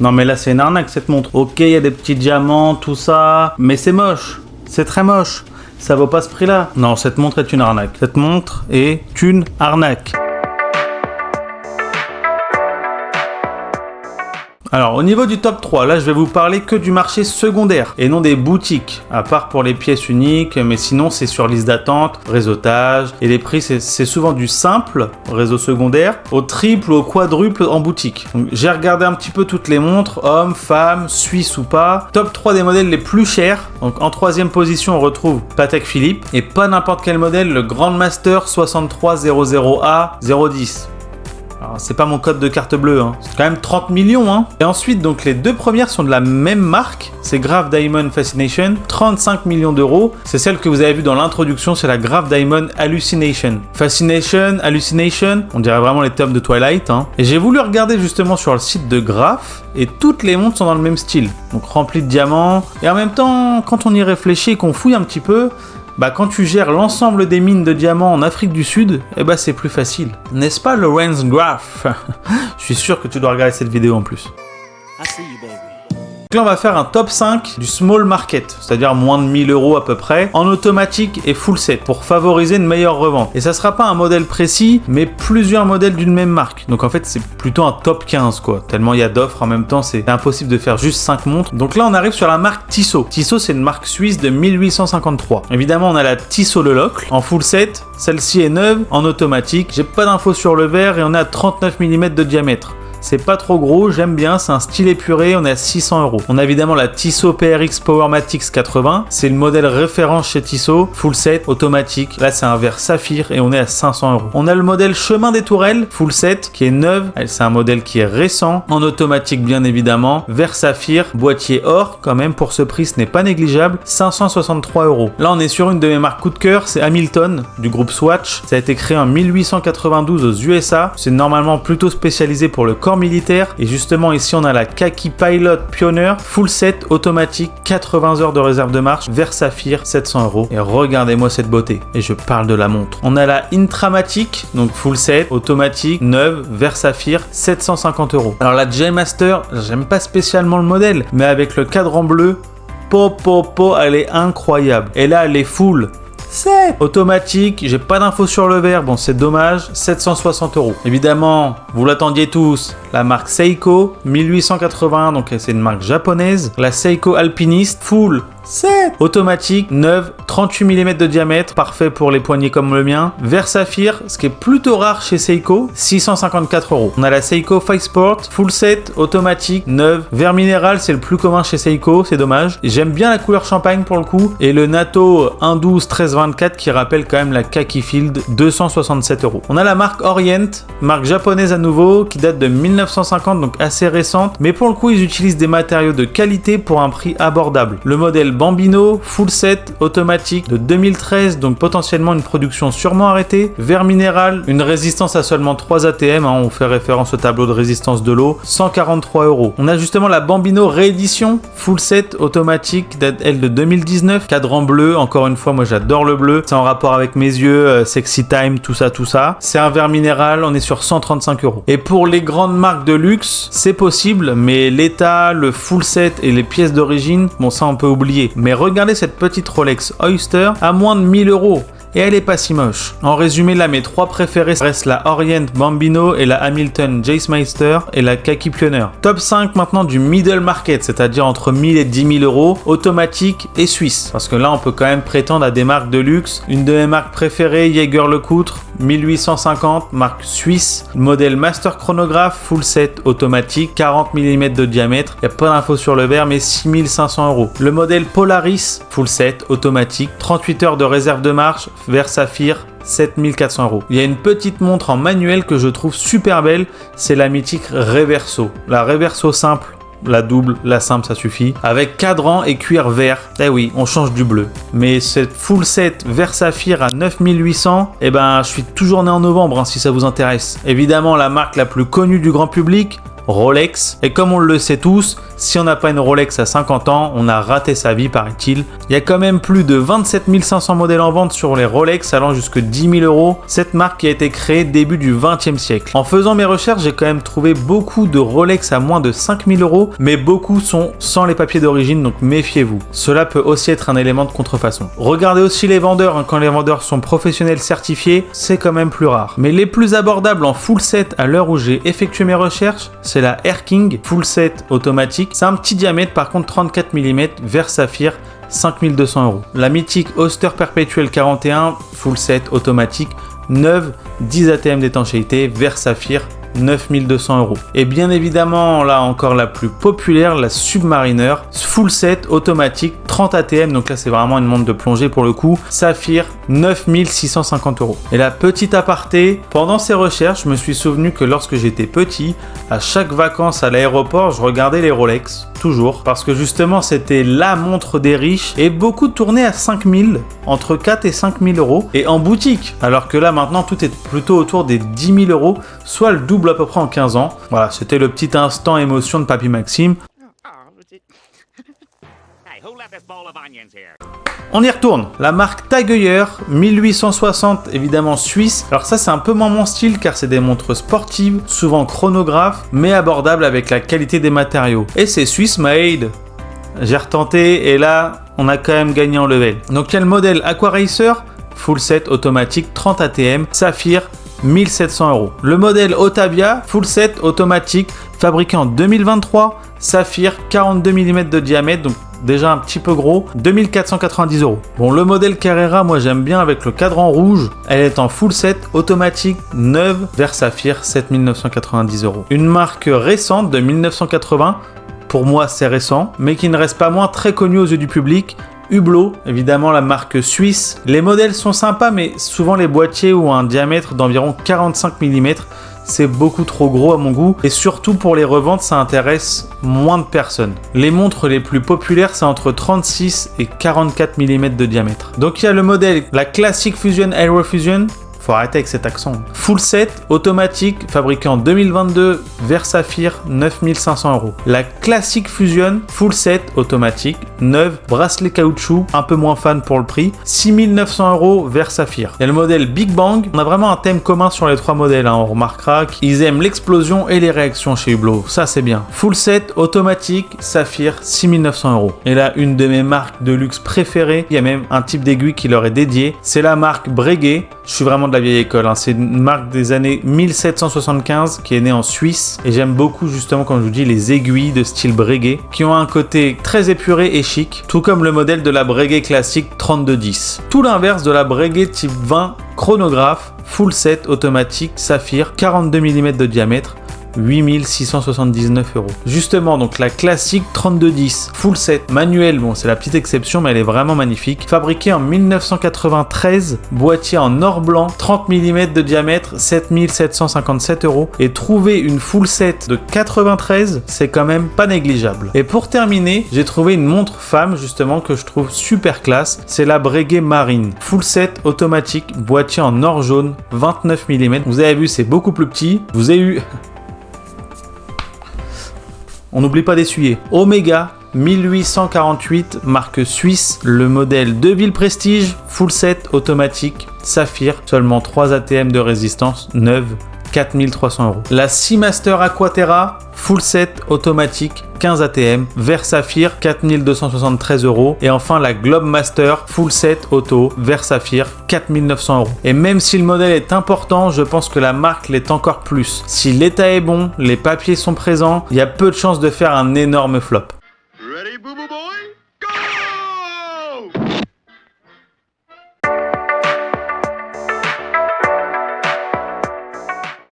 Non mais là c'est une arnaque cette montre. Ok, il y a des petits diamants, tout ça, mais c'est moche. C'est très moche. Ça vaut pas ce prix-là. Non, cette montre est une arnaque. Cette montre est une arnaque. Alors, au niveau du top 3, là, je vais vous parler que du marché secondaire et non des boutiques, à part pour les pièces uniques, mais sinon, c'est sur liste d'attente, réseautage, et les prix, c'est souvent du simple, réseau secondaire, au triple ou au quadruple en boutique. Donc, j'ai regardé un petit peu toutes les montres, hommes, femmes, suisses ou pas. Top 3 des modèles les plus chers. Donc, en troisième position, on retrouve Patek Philippe, et pas n'importe quel modèle, le Grandmaster 6300A 010. Alors, c'est pas mon code de carte bleue, hein. C'est quand même 30 millions. Hein. Et ensuite, donc les deux premières sont de la même marque. C'est Graf Diamond Fascination, 35 millions d'euros. C'est celle que vous avez vue dans l'introduction, c'est la Graf Diamond Hallucination. Fascination, Hallucination, on dirait vraiment les tomes de Twilight. Hein. Et j'ai voulu regarder justement sur le site de Graf, et toutes les montres sont dans le même style. Donc remplies de diamants. Et en même temps, quand on y réfléchit et qu'on fouille un petit peu, bah quand tu gères l'ensemble des mines de diamants en Afrique du Sud, eh bah c'est plus facile. N'est-ce pas, Lorenz Graf? Je suis sûr que tu dois regarder cette vidéo en plus. Donc là, on va faire un top 5 du small market, c'est-à-dire moins de 1000 euros à peu près, en automatique et full set, pour favoriser une meilleure revente. Et ça sera pas un modèle précis, mais plusieurs modèles d'une même marque. Donc en fait, c'est plutôt un top 15, quoi. Tellement il y a d'offres en même temps, c'est impossible de faire juste 5 montres. Donc là, on arrive sur la marque Tissot. Tissot, c'est une marque suisse de 1853. Évidemment, on a la Tissot Le Locle, en full set. Celle-ci est neuve, en automatique. J'ai pas d'infos sur le verre et on est à 39 mm de diamètre. C'est pas trop gros, j'aime bien, c'est un style épuré, on est à 600 euros. On a évidemment la Tissot PRX Powermatix 80, c'est le modèle référence chez Tissot, full set, automatique. Là, c'est un verre saphir et on est à 500 euros. On a le modèle Chemin des Tourelles, full set, qui est neuve. C'est un modèle qui est récent, en automatique bien évidemment. Verre saphir, boîtier or, quand même, pour ce prix, ce n'est pas négligeable. 563 euros. Là, on est sur une de mes marques coup de cœur, c'est Hamilton, du groupe Swatch. Ça a été créé en 1892 aux USA. C'est normalement plutôt spécialisé pour le corps militaire, et justement ici on a la Kaki Pilot Pioneer full set automatique, 80 heures de réserve de marche, verre saphir, 700 euros. Et regardez-moi cette beauté, et je parle de la montre. On a la Intramatic, donc full set automatique, neuve, verre saphir, 750 euros. Alors la J-Master, j'aime pas spécialement le modèle, mais avec le cadran bleu, elle est incroyable. Et là elle est full c'est automatique, j'ai pas d'infos sur le verre, bon c'est dommage, 760 euros. Évidemment, vous l'attendiez tous, la marque Seiko, 1881, donc c'est une marque japonaise. La Seiko Alpinist, full set, automatique, neuve, 38 mm de diamètre, parfait pour les poignets comme le mien. Verre saphir, ce qui est plutôt rare chez Seiko, 654 euros. On a la Seiko Five Sport, full set, automatique, neuve. Verre minéral, c'est le plus commun chez Seiko, c'est dommage. J'aime bien la couleur champagne pour le coup. Et le Nato 112-1324 qui rappelle quand même la Kaki Field, 267 euros. On a la marque Orient, marque japonaise à nouveau, qui date de 1950, donc assez récente. Mais pour le coup, ils utilisent des matériaux de qualité pour un prix abordable. Le modèle Bambino, full set, automatique, de 2013, donc potentiellement une production sûrement arrêtée. Verre minéral, une résistance à seulement 3 ATM, hein, on fait référence au tableau de résistance de l'eau, 143 euros. On a justement la Bambino réédition, full set, automatique, date elle de 2019, cadran bleu, encore une fois, moi j'adore le bleu, c'est en rapport avec mes yeux, Sexy Time, tout ça. C'est un verre minéral, on est sur 135 euros. Et pour les grandes marques de luxe, c'est possible, mais l'état, le full set et les pièces d'origine, bon ça on peut oublier. Mais regardez cette petite Rolex Oyster à moins de 1000 euros. Et elle est pas si moche. En résumé, là, mes 3 préférés restent la Orient Bambino et la Hamilton J-Meister et la Kaki Pioneer. Top 5 maintenant du middle market, c'est-à-dire entre 1000 et 10 000 euros, automatique et suisse. Parce que là, on peut quand même prétendre à des marques de luxe. Une de mes marques préférées, Jaeger-LeCoultre, 1850, marque suisse. Modèle Master Chronograph, full set, automatique, 40 mm de diamètre. Il n'y a pas d'infos sur le verre, mais 6500 euros. Le modèle Polaris, full set, automatique, 38 heures de réserve de marche, verre saphir, 7400 euros. Il y a une petite montre en manuel que je trouve super belle, c'est la mythique Reverso. La Reverso simple, la double, la simple ça suffit, avec cadran et cuir vert. Eh oui, on change du bleu. Mais cette full set verre saphir à 9800, eh ben je suis toujours né en novembre, hein, si ça vous intéresse. Évidemment, la marque la plus connue du grand public, Rolex. Et comme on le sait tous, si on n'a pas une Rolex à 50 ans, on a raté sa vie, paraît-il. Il y a quand même plus de 27 500 modèles en vente sur les Rolex, allant jusque 10 000 €. Cette marque qui a été créée début du XXe siècle. En faisant mes recherches, j'ai quand même trouvé beaucoup de Rolex à moins de 5 000 €, mais beaucoup sont sans les papiers d'origine, donc méfiez-vous. Cela peut aussi être un élément de contrefaçon. Regardez aussi les vendeurs, hein, quand les vendeurs sont professionnels certifiés, c'est quand même plus rare. Mais les plus abordables en full set à l'heure où j'ai effectué mes recherches, c'est la Air King full set automatique. C'est un petit diamètre, par contre 34 mm, vert saphir, 5200 €. La mythique Oster Perpetual 41 full set automatique, neuve, 10 ATM d'étanchéité, vert saphir, 9200 €. Et bien évidemment, là encore la plus populaire, la Submariner, full set automatique, 30 ATM, donc là c'est vraiment une montre de plongée pour le coup, saphir, 9650 €. Et la petite aparté, pendant ces recherches, je me suis souvenu que lorsque j'étais petit, à chaque vacances à l'aéroport, je regardais les Rolex, toujours, parce que justement c'était la montre des riches, et beaucoup tournaient à 5000, entre 4 et 5000 €, et en boutique, alors que là maintenant tout est plutôt autour des 10 000 €, soit le double à peu près en 15 ans. Voilà, c'était le petit instant émotion de Papy Maxime. On y retourne. La marque Tag Heuer, 1860, évidemment suisse. Alors ça c'est un peu moins mon style car c'est des montres sportives, souvent chronographes, mais abordables avec la qualité des matériaux. Et c'est Swiss made. J'ai retenté et là on a quand même gagné en level. Donc il y a le modèle Aqua Racer, full set automatique, 30 ATM, saphir, 1700 €. Le modèle Otavia, full set automatique, fabriqué en 2023, saphir, 42 mm de diamètre, donc déjà un petit peu gros, 2490 €. Bon, le modèle Carrera, moi j'aime bien avec le cadran rouge. Elle est en full set automatique, neuve, vert saphir, 7990 €. Une marque récente de 1980, pour moi c'est récent, mais qui ne reste pas moins très connue aux yeux du public. Hublot, évidemment la marque suisse. Les modèles sont sympas, mais souvent les boîtiers ont un diamètre d'environ 45 mm. C'est beaucoup trop gros à mon goût, et surtout pour les reventes, ça intéresse moins de personnes. Les montres les plus populaires, c'est entre 36 et 44 mm de diamètre. Donc il y a le modèle, la Classic Fusion Aero Fusion. Faut arrêter avec cet accent. Full set, automatique, fabriqué en 2022, vert saphir, 9500 €. La Classic Fusion, full set, automatique, neuve, bracelet caoutchouc, un peu moins fan pour le prix, 6900 €, vert saphir. Il y a le modèle Big Bang. On a vraiment un thème commun sur les trois modèles, hein. On remarquera qu'ils aiment l'explosion et les réactions chez Hublot. Ça, c'est bien. Full set, automatique, saphir, 6900 €. Et là, une de mes marques de luxe préférées, il y a même un type d'aiguille qui leur est dédié. C'est la marque Breguet. Je suis vraiment de la vieille école, hein. C'est une marque des années 1775 qui est née en Suisse, et j'aime beaucoup justement, comme je vous dis, les aiguilles de style Breguet qui ont un côté très épuré et chic, tout comme le modèle de la Breguet classique 3210. Tout l'inverse de la Breguet type 20 chronographe, full set automatique, saphir, 42 mm de diamètre, 8679 €. Justement, donc la classique 3210 full set manuel, bon c'est la petite exception mais elle est vraiment magnifique, fabriquée en 1993, boîtier en or blanc, 30 mm de diamètre, 7757 €, et trouver une full set de 93, c'est quand même pas négligeable. Et pour terminer, j'ai trouvé une montre femme justement que je trouve super classe, c'est la Breguet Marine, full set automatique, boîtier en or jaune, 29 mm. Vous avez vu, c'est beaucoup plus petit. Vous avez eu on n'oublie pas d'essuyer. Omega 1848, marque suisse, le modèle Deville Prestige, full set automatique, saphir, seulement 3 ATM de résistance, neuve, 4300 €. La Seamaster Aquaterra, full set automatique, 15 ATM, vert saphir, 4273 €. Et enfin la Globemaster, full set auto, vert saphir, 4900 €. Et même si le modèle est important, je pense que la marque l'est encore plus. Si l'état est bon, les papiers sont présents, il y a peu de chances de faire un énorme flop. Ready, boo boo boy?